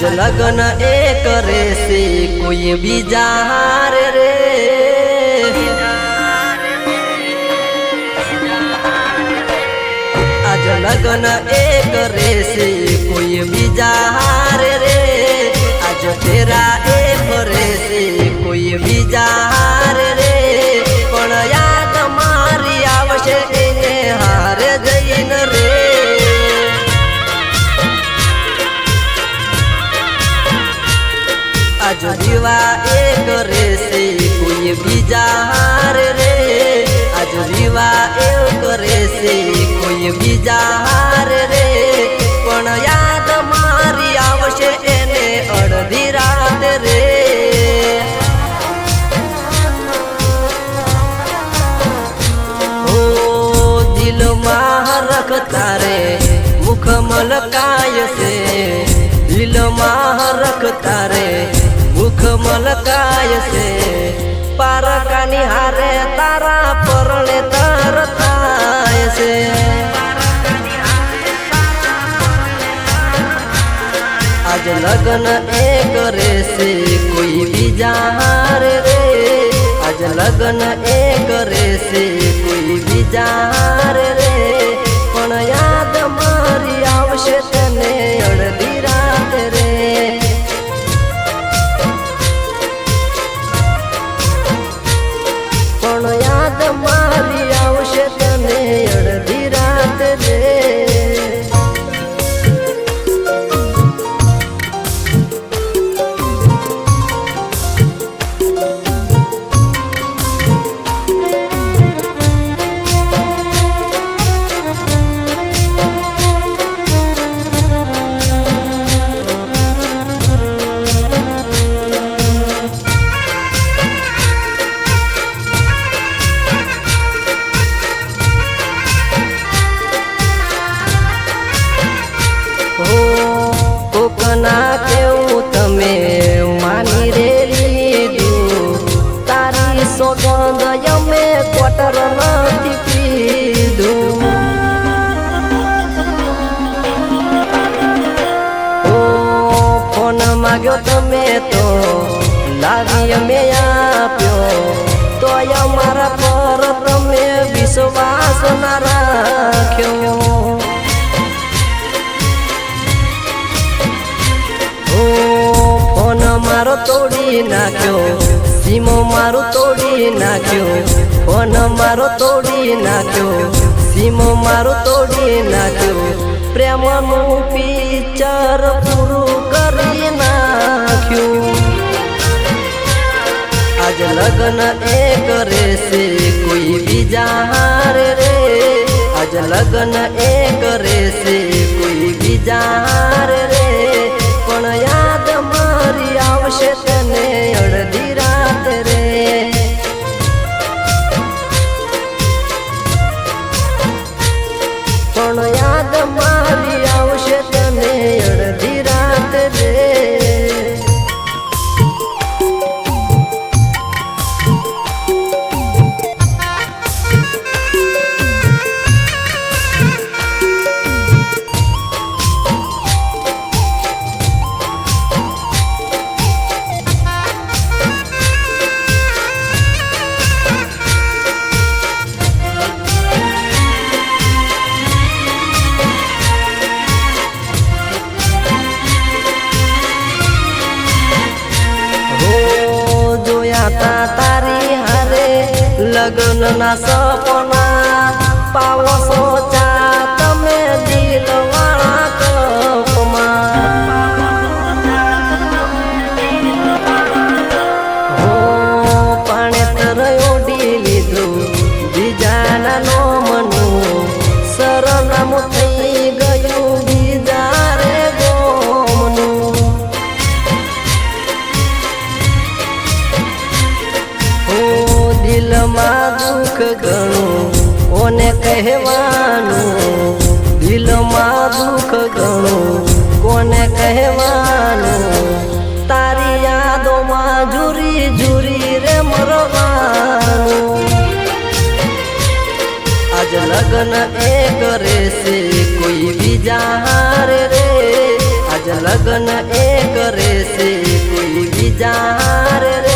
आज लगन ए करे से कोई बीजा हार रे। आज लगन ए करे से कोई बीजा हार रे। आज तेरा ए करे से कोई बीजा हार रे। पण याद मारी आवशे એને हार जईन रे। आज विवा ए करे से कोई बीजा हार रे। आज विवा ए करे से कोई बीजा हार रे। पण याद मारी आवशे एने अड़धी रात रे। ओ दिल में रखता रे मुख मलकाय से। दिल में रखता रे मुख मलकाय से। पारकानी हारे तारा परणे तरताय से। आज लगन ए करे से कोई बीजा हार रे। आज लगन ए करे से कोई बीजा हार रे। पण याद मारी आवशे तने अड़धी रात रे। पण याद मारी आवशे तने अड़धी रात रे। कोकना केवू तमे मानी रे लीधु। तारी सोगंद यमे क्वार्टर नथी पीधु। ओ फोन माग्यो तमे तो लावी अमे आप्यो। तो अमारा पर तमे विश्वास ना राख्यो। मारो तोड़ी नाख्यो सीमो मारो तोड़ी नाख्यो। फोन मारो तोड़ी नाख्यो सीमो मारो तोड़ी नाख्यो। प्रेम नु पिक्चर पूरू करी नाख्यो। आज लगन ए करे से कोई बीजा हार रे। आज लगन ए करे से कोई बीजा हार रे। पण याद मारी आवशे तने अड़धी रात रे। पण याद मारी आवशे तने अड़धी रात रे। तारी हारे लगन ना सपना पावो सोचा तमे दिल वाला कपमा। हो पाणे तर ओढी लीधु बीजाना नो मनु। सरनामु थई गयु बीजा रे गोमनु। दिल में दुख घणु कोने कहवानु। दिल में दुख घणु कोने कहवानु। तारी यादों में झूरी झूरी रे मरवानु। आज लगन ए करे से कोई बीजा हार रे। आज आज लगन एक रे से कोई विचार रे।